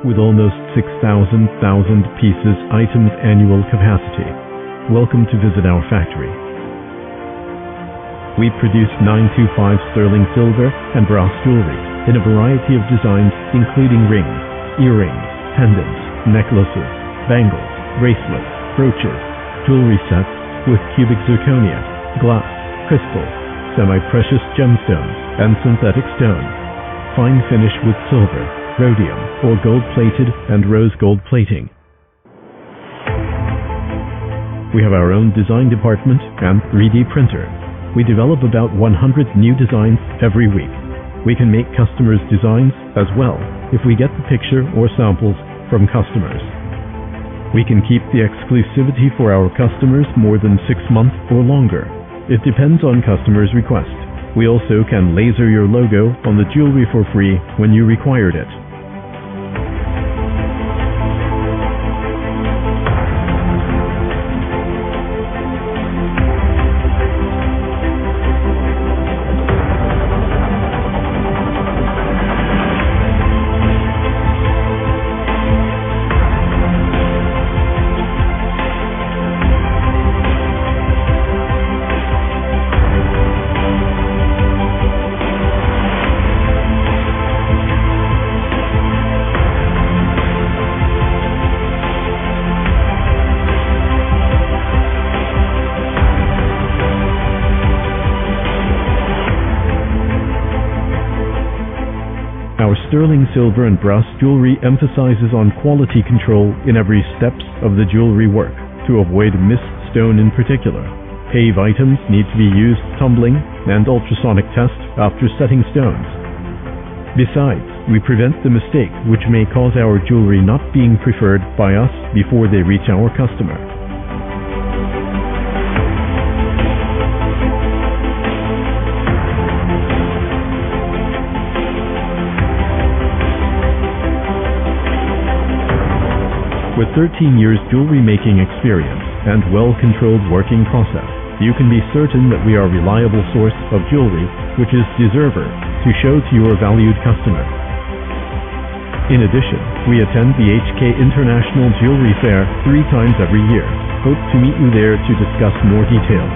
with almost 6,000 pieces items annual capacity. Welcome to visit our factory. We produce 925 sterling silver and brass jewelry in a variety of designs including rings, earrings, pendants, necklaces, bangles, bracelets, brooches, jewelry sets with cubic zirconia, glass, crystal, semi-precious gemstones, and synthetic stones. Fine finish with silver, rhodium, or gold-plated and rose gold plating. We have our own design department and 3D printer. We develop about 100 new designs every week. We can make customers' designs as well if we get the picture or samples from customers. We can keep the exclusivity for our customers more than 6 months or longer. It depends on customers' request. We also can laser your logo on the jewelry for free when you required it. Our sterling silver and brass jewelry emphasizes on quality control in every steps of the jewelry work to avoid missed stone in particular. Pave items need to be used tumbling and ultrasonic test after setting stones. Besides, we prevent the mistake which may cause our jewelry not being preferred by us before they reach our customer. With 13 years jewelry making experience and well-controlled working process, you can be certain that we are a reliable source of jewelry which is deserving to show to your valued customer. In addition, we attend the HK International Jewelry Fair 3 times every year. Hope to meet you there to discuss more details.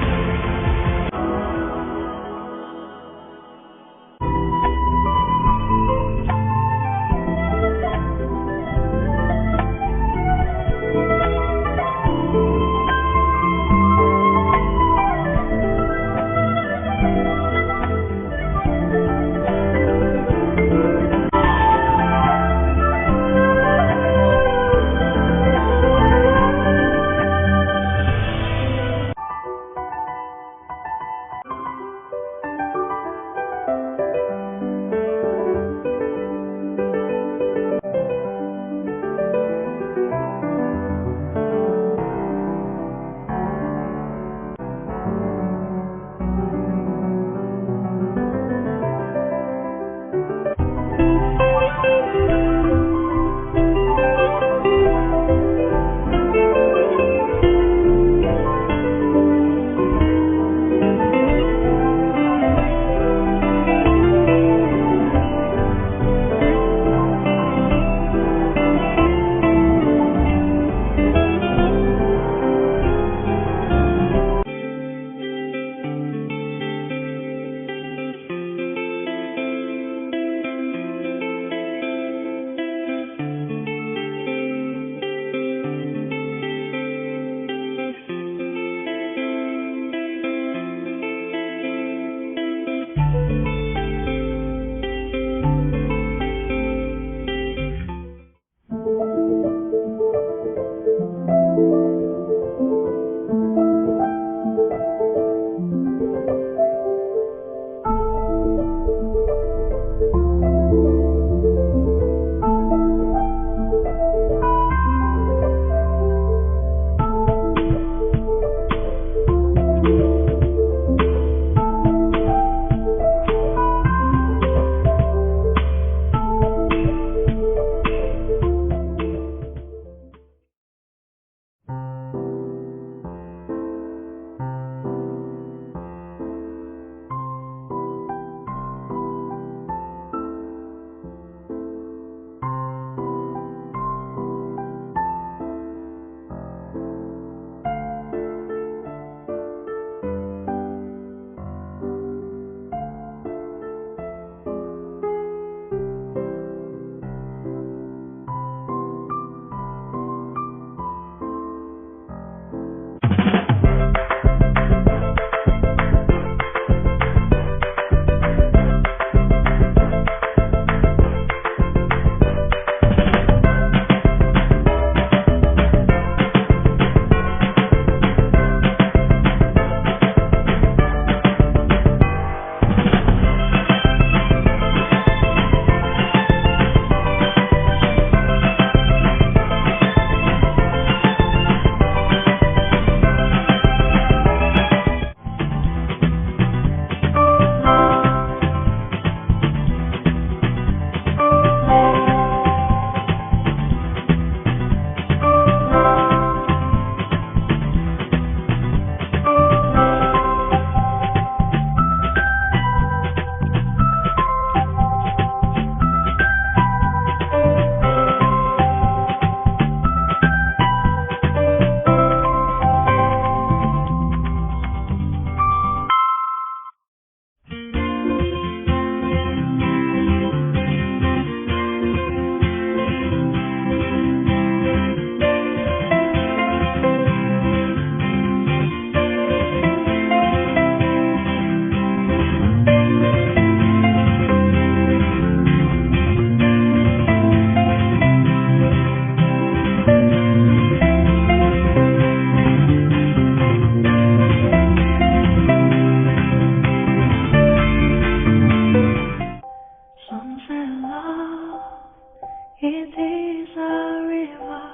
It is a river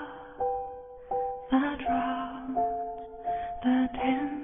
that drowns the tender